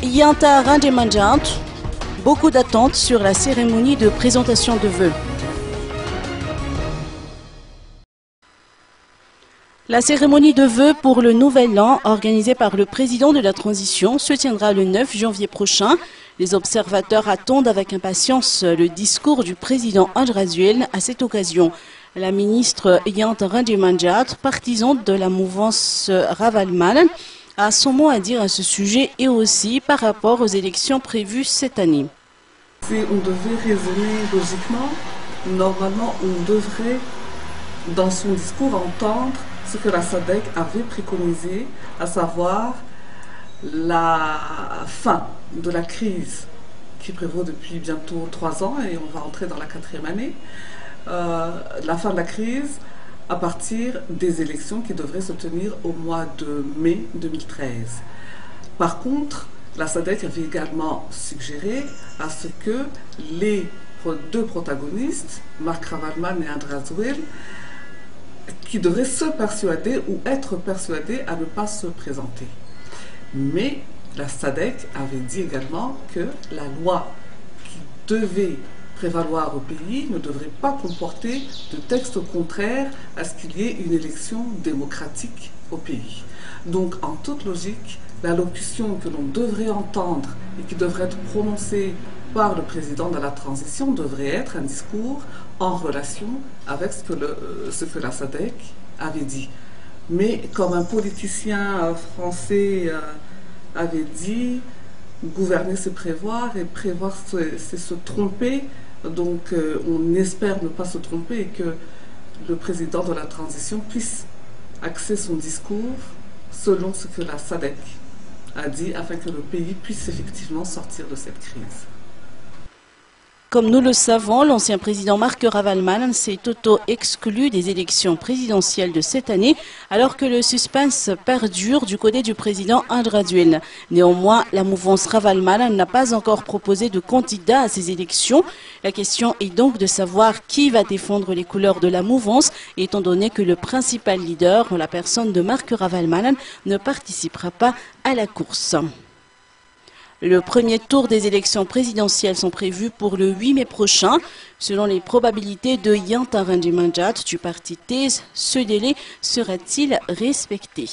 Yanta Randemanjat, beaucoup d'attentes sur la cérémonie de présentation de vœux. La cérémonie de vœux pour le Nouvel An, organisée par le président de la transition, se tiendra le 9 janvier prochain. Les observateurs attendent avec impatience le discours du président Andrazuel à cette occasion. La ministre Yanta Randemanjat, partisane de la mouvance Ravalmal, a son mot à dire à ce sujet et aussi par rapport aux élections prévues cette année. Si on devait raisonner logiquement, normalement on devrait dans son discours entendre ce que la SADC avait préconisé, à savoir la fin de la crise qui prévaut depuis bientôt 3 ans et on va entrer dans la 4e année, la fin de la crise à partir des élections qui devraient se tenir au mois de mai 2013. Par contre, la SADC avait également suggéré à ce que les deux protagonistes, Marc Ravalman et Andrazuel, qui devraient se persuader ou être persuadés à ne pas se présenter. Mais la SADC avait dit également que la loi qui devait prévaloir au pays ne devrait pas comporter de texte contraire à ce qu'il y ait une élection démocratique au pays. Donc, en toute logique, l'allocution que l'on devrait entendre et qui devrait être prononcée par le président de la transition devrait être un discours en relation avec ce que la SADC avait dit. Mais comme un politicien français avait dit, gouverner c'est prévoir et prévoir c'est se tromper. Donc on espère ne pas se tromper et que le président de la transition puisse axer son discours selon ce que la SADC a dit afin que le pays puisse effectivement sortir de cette crise. Comme nous le savons, l'ancien président Marc Ravalman s'est auto-exclu des élections présidentielles de cette année, alors que le suspense perdure du côté du président Andrazuel. Néanmoins, la mouvance Ravalman n'a pas encore proposé de candidat à ces élections. La question est donc de savoir qui va défendre les couleurs de la mouvance, étant donné que le principal leader, la personne de Marc Ravalman, ne participera pas à la course. Le premier tour des élections présidentielles sont prévus pour le 8 mai prochain. Selon les probabilités de Yanta Randemanjat du parti TES, ce délai sera-t-il respecté ?